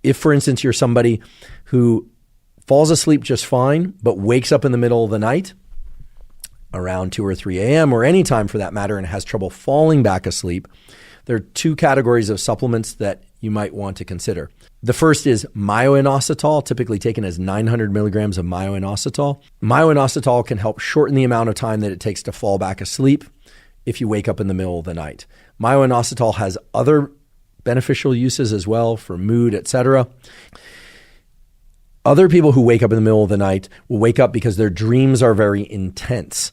If, for instance, you're somebody who falls asleep just fine, but wakes up in the middle of the night around 2 or 3 a.m. or any time for that matter and has trouble falling back asleep, there are two categories of supplements that you might want to consider. The first is myo-inositol, typically taken as 900 milligrams of myo-inositol. Myo-inositol can help shorten the amount of time that it takes to fall back asleep if you wake up in the middle of the night. Myo-inositol has other beneficial uses as well for mood, etc. Other people who wake up in the middle of the night will wake up because their dreams are very intense,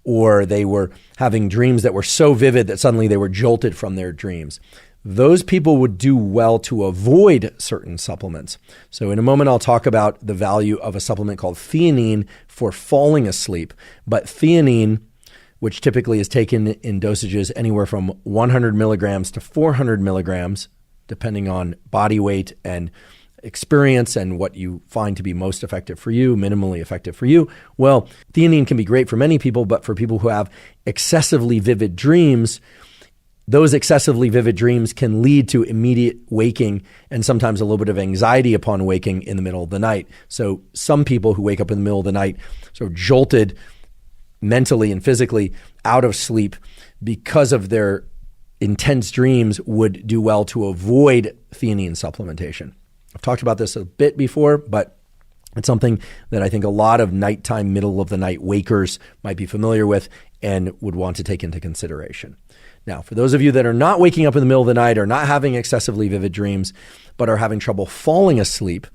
or they were having dreams that were so vivid that suddenly they were jolted from their dreams. Those people would do well to avoid certain supplements. So in a moment, I'll talk about the value of a supplement called theanine for falling asleep. But theanine, which typically is taken in dosages anywhere from 100 milligrams to 400 milligrams, depending on body weight and experience and what you find to be most effective for you, minimally effective for you. Well, theanine can be great for many people, but for people who have excessively vivid dreams, those excessively vivid dreams can lead to immediate waking and sometimes a little bit of anxiety upon waking in the middle of the night. So some people who wake up in the middle of the night sort of jolted mentally and physically out of sleep because of their intense dreams would do well to avoid theanine supplementation. I've talked about this a bit before, but it's something that I think a lot of nighttime, middle of the night wakers might be familiar with and would want to take into consideration. Now, for those of you that are not waking up in the middle of the night or not having excessively vivid dreams, but are having trouble falling asleep,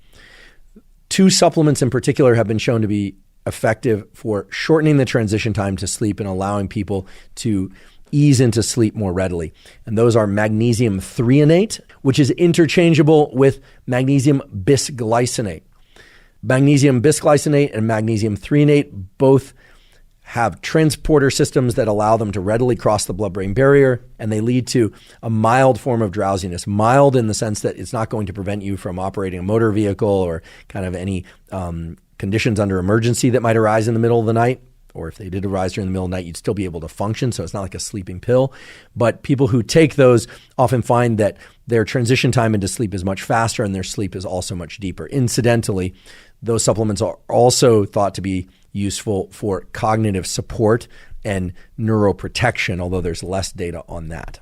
two supplements in particular have been shown to be effective for shortening the transition time to sleep and allowing people to ease into sleep more readily. And those are magnesium threonate, which is interchangeable with magnesium bisglycinate. Magnesium bisglycinate and magnesium threonate both have transporter systems that allow them to readily cross the blood-brain barrier, and they lead to a mild form of drowsiness. Mild in the sense that it's not going to prevent you from operating a motor vehicle or kind of any conditions under emergency that might arise in the middle of the night. Or if they did arise during the middle of the night, you'd still be able to function. So it's not like a sleeping pill. But people who take those often find that their transition time into sleep is much faster and their sleep is also much deeper. Incidentally, those supplements are also thought to be useful for cognitive support and neuroprotection, although there's less data on that.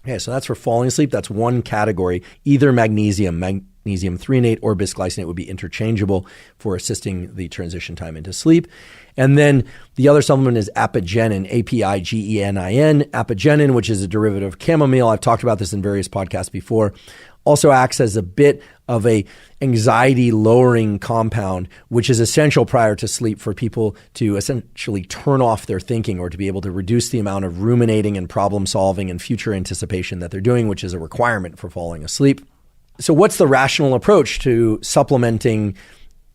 Okay, so that's for falling asleep. That's one category. Either magnesium threonate or bisglycinate would be interchangeable for assisting the transition time into sleep. And then the other supplement is apigenin, A-P-I-G-E-N-I-N. Apigenin, which is a derivative of chamomile. I've talked about this in various podcasts before. Also acts as a bit of a anxiety-lowering compound, which is essential prior to sleep for people to essentially turn off their thinking or to be able to reduce the amount of ruminating and problem-solving and future anticipation that they're doing, which is a requirement for falling asleep. So what's the rational approach to supplementing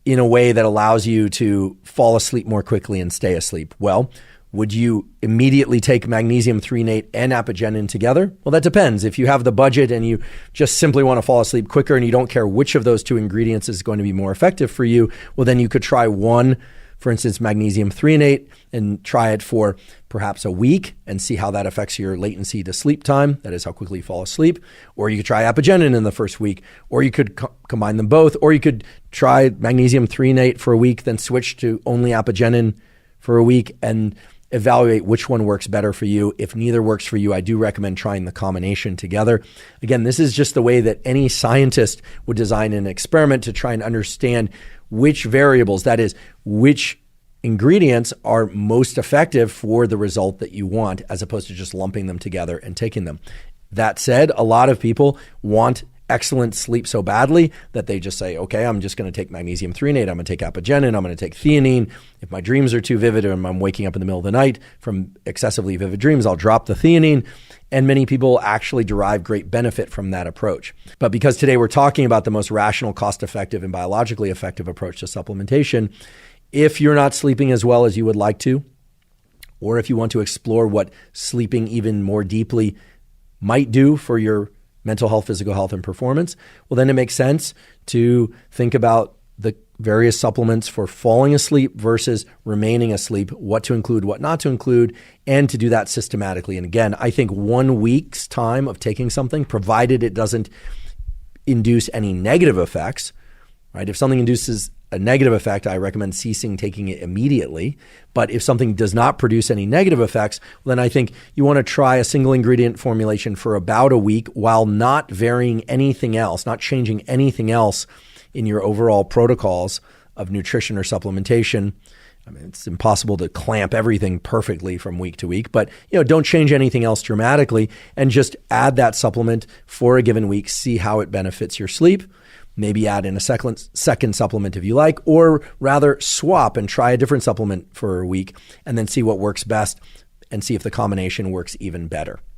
in a way that allows you to fall asleep more quickly and stay asleep? Well, would you immediately take magnesium threonate and apigenin together? Well, that depends. If you have the budget and you just simply want to fall asleep quicker and you don't care which of those two ingredients is going to be more effective for you, well, then you could try one, for instance, magnesium threonate, and try it for perhaps a week and see how that affects your latency to sleep time. That is how quickly you fall asleep. Or you could try apigenin in the first week, or you could combine them both, or you could try magnesium threonate for a week, then switch to only apigenin for a week and evaluate which one works better for you. If neither works for you, I do recommend trying the combination together. Again, this is just the way that any scientist would design an experiment to try and understand which variables, that is, which ingredients are most effective for the result that you want, as opposed to just lumping them together and taking them. That said, a lot of people want excellent sleep so badly that they just say, okay, I'm just going to take magnesium threonate, I'm going to take apigenin, I'm going to take theanine. If my dreams are too vivid and I'm waking up in the middle of the night from excessively vivid dreams, I'll drop the theanine. And many people actually derive great benefit from that approach. But because today we're talking about the most rational, cost-effective, and biologically effective approach to supplementation, if you're not sleeping as well as you would like to, or if you want to explore what sleeping even more deeply might do for your mental health, physical health, and performance, well, then it makes sense to think about the various supplements for falling asleep versus remaining asleep, what to include, what not to include, and to do that systematically. And again, I think 1 week's time of taking something, provided it doesn't induce any negative effects, right? If something induces a negative effect, I recommend ceasing taking it immediately. But if something does not produce any negative effects, then I think you want to try a single ingredient formulation for about a week while not varying anything else, not changing anything else in your overall protocols of nutrition or supplementation. I mean, it's impossible to clamp everything perfectly from week to week, but don't change anything else dramatically and just add that supplement for a given week, see how it benefits your sleep. Maybe add in a second supplement if you like, or rather swap and try a different supplement for a week and then see what works best and see if the combination works even better.